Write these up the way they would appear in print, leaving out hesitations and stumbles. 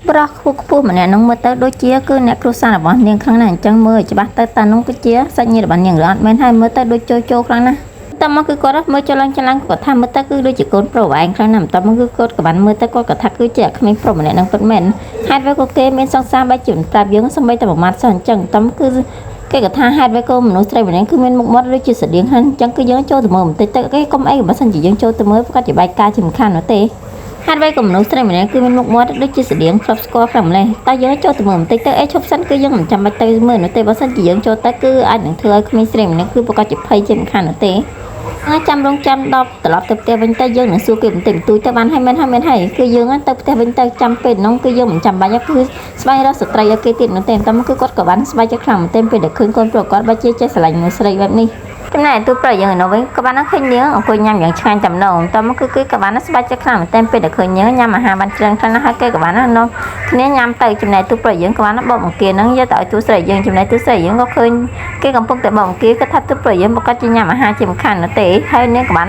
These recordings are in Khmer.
ប្រោះខ្ពស់ម្នាក់នោះមើលទៅដូចជាគឺអ្នកគ្រួសាររបស់នាងខ្លាំងណាស់អញ្ចឹងមើលច្បាស់ទៅតានោះគឺជាសាច់ញាតិរបស់នាងឬអត់មែនហើយមើលទៅដូចចូលខ្លាំងណាស់តែមកគឺគាត់មើលច្រឡំគាត់ថាមើលទៅគឺដូចជាកូនប្រុសឯងខ្លាំងណាស់តែមកគឺគាត់ក៏បានមើលទៅគាត់ក៏ថាគឺជាក្មេងប្រុសម្នាក់នឹងពិតមែនហេតុអ្វីក៏គេមានសង្សារបែបជាប្រាប់យើងសម្បីតែមួយម៉ាត់សោះអញ្ចឹងតែគឺគេក៏ថាហេតុអ្វីក៏មនុស្សស្រីម្នាក់គឺមានមុខមាត់ដូចជាស្តៀងហ្នឹងអញ្ចឹងគឺយើងចូលទៅមើលបន្តិចទៅគេកុំអីបើសិនជាយើងចូលទៅមើលគាត់ជាបែកការជាមិនខាននោះទេហេតុអ្វីក៏មនុស្សស្រីម្នាក់គឺមានមុខមាត់ដូចជាស្តៀងធ្លាប់ស្គាល់ខ្លាំងម្ល៉េះតែយើងចូលទៅមើលបន្តិចទៅឈប់សិនគឺយើងមិនចាំបាច់ទៅមើលនោះទេបើសិនជាយើងចូលទៅគឺអាចនឹងធ្វើឲ្យក្មេងស្រីម្នាក់គឺប្រកាសជាភ័យជាមិនខាននោះទេចាំរងចាំដល់ត្រឡប់ទៅផ្ទះវិញទៅយើងនឹងសួរគេបន្តិចបន្តួចទៅបានហើយមែនហើយគឺយើងទៅផ្ទះវិញទៅចាំពេលនោះគឺយើងមិនចាំបាច់គឺស្វែងរកស្ត្រីឲ្យគេទៀតនោះទេតែគឺគាត់ក៏បានស្វែងចិត្តខ្លាំងមែនទែនពេលដែលឃើញកូនប្រុសគាត់បើជាចេះស្រឡាញ់មនុស្សស្រីបែបនេះចំណែកទូប្រយើងនៅវិញក៏បានឃើញនាងអង្គុយញ៉ាំយ៉ាងឆ្ងាញ់តែម្ដងតែមកគឺគេក៏បានស្បែកចិត្តខ្លាំងមែនទែនពេលដែលឃើញនាងញ៉ាំអាហារបានច្រើនខ្លាំងណាស់ហើយគេក៏បាននាំគ្នាញ៉ាំទៅចំណែកទូប្រយើងក៏បានបបបង្គានឹងយកទៅឲ្យទូស្រីយើងចំណែកទូស្រីយើងក៏ឃើញគេកំពុងតែបបបង្គាគាត់ថាទូប្រយើងប្រកាសជាញ៉ាំអាហារជាមិនខាននោះទេហើយនាងក៏បាន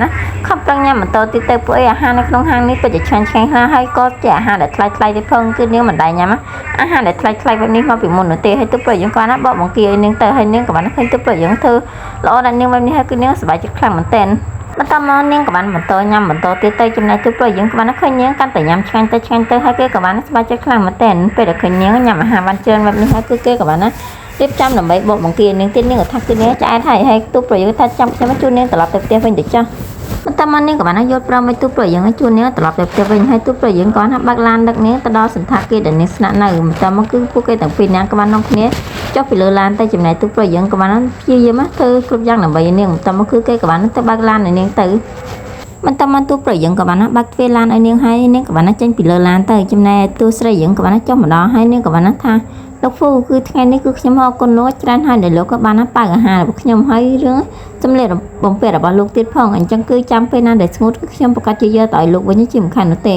ខំប្រឹងញ៉ាំបន្តទៀតទៅពួកអាហារនៅក្នុងហាងនេះពិតជាឆ្ងាញ់ខ្លាំងហើយក៏ជាអាហារដែលថ្លៃទៀតផងគឺនាងមិនដែលញ៉ាំអាហារដែលថ្លៃបែបនេះមកពីមុននោះទេហើយទូប្រយើងក៏បានបបបង្គាឲ្យនាងទៅហើយនាងក៏បានឃើញទូប្រយើងធ្វើល្អដល់នាងបែបនេះហើយគឺនាងសប្បាយចិត្តខ្លាំងមែនទែនបន្តមកនាងក៏បានបន្តញ៉ាំបន្តទៀតទៅចំណែកទូប្រយើងក៏បានឃើញនាងកាន់តែញ៉ាំឆ្ងាញ់ទៅហើយគេក៏បានសប្បាយចិត្តខ្លាំងមែនទែនពេលដែលឃើញនាងញ៉ាំអាហារបានច្រើនបែបនេះហើយគឺគេក៏បានរៀបចំដើម្បីបកបង្គានាងទៀតនាងក៏ថាគឺនាងឆ្អែតហើយទូប្រយើងថាចាំខ្ញុំជួននាងត្រឡប់ទៅផ្ទះវិញទៅចាស់បន្តមកនាងក៏បានយល់ព្រមឲ្យទូប្រយើងឲ្យជួននាងត្រឡប់ទៅផ្ទះវិញហើយទូប្រយើងក៏បានបើកឡានដឹកនាងទៅដល់សន្តាគារដែលនាងស្នាក់នៅបន្តមកគឺពួកគេទាំងពីរនាក់ក៏បាននាំគ្នាចុះពីលើឡានទៅចំណែកទូប្រយើងក៏បានព្យាយាមធ្វើគ្រប់យ៉ាងដើម្បីឲ្យនាងបន្តមកគឺគេក៏បានទៅបើកឡានឲ្យនាងទៅបន្តមកទូប្រយើងក៏បានបើកទ្វារឡានឲ្យនាងហើយនាងក៏បានចេញពីលើឡានទៅចំណែកទូស្រីយើងក៏បានចុះម្ដងហើយនាងក៏បានថាលោកពូគឺថ្ងៃនេះគឺខ្ញុំអរគុណលោកច្រើនហើយដែលលោកក៏បានបើកអាហាររបស់ខ្ញុំហើយរឿងសម្លេងបំពេរបស់លោកទៀតផងអញ្ចឹងគឺចាំពេលណាដែលស្ងួតគឺខ្ញុំប្រកាសជាយកទៅឲ្យលោកវិញជាមិនខាននោះទេ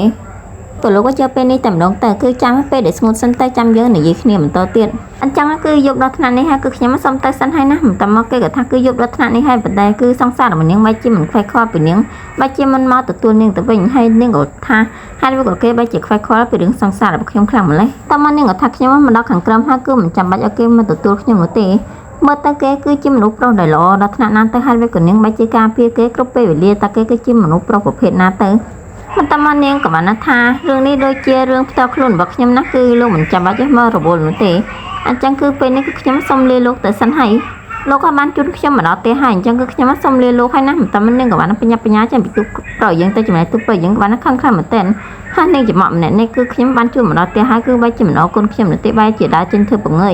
ព្រោះលោកក៏ចូលពេលនេះតែម្ដងទៅគឺចាំពេលដែលស្ងួតសិនទៅចាំយើងនិយាយគ្នាបន្តទៀតអញ្ចឹងគឺយកដល់ថ្នាក់នេះហើយគឺខ្ញុំសុំទៅសិនហើយណាបន្តមកគេក៏ថាគឺយកដល់ថ្នាក់នេះហើយប៉ុន្តែគឺសង្សាររបស់នាងបែរជាមិនខ្វែកខ្វល់ពីនាងបែរជាមិនមកទទួលនាងទៅវិញហើយនាងក៏ថាហើយវាក៏គេបែរជាខ្វែកខ្វល់ពីរឿងសង្សាររបស់ខ្ញុំខ្លាំងម្ល៉េះតើមកនាងក៏ថាខ្ញុំមកដល់ខាងក្រោមហើយគឺមិនចាំបាច់ឲ្យគេមកទទួលខ្ញុំនោះទេមើលទៅគេគឺជាមនុស្សប្រុសដែលល្អដល់ថ្នាក់ណាទៅហើយវាក៏នាងបែរជាការពារគេគ្រប់ពេលវេលាតើគេគឺជាមនុស្សប្រុសប្រភេទណាទៅបន្តមកនាងក៏បានថារឿងនេះដូចជារឿងផ្ទាល់ខ្លួនរបស់ខ្ញុំណាគឺលោកមិនចាំបាច់មករវល់នោះទេអញ្ចឹងគឺពេលនេះគឺខ្ញុំសូមលាលោកទៅសិនហើយលោកក៏បានជូនខ្ញុំមកដល់ផ្ទះហើយអញ្ចឹងគឺខ្ញុំសូមលាលោកហើយណាបន្តមកនាងក៏បានបញ្ញាចេញពីទូប្រយើងទៅចំណែកទូប្រយើងក៏បានខឹងខ្លាំងមែនទែនហើយនាងចំអកម្នាក់នេះគឺខ្ញុំបានជូនមកដល់ផ្ទះហើយគឺបែរជាមិនអរគុណខ្ញុំនោះទេបែរជាដើរចេញធ្វើបង្ងើយ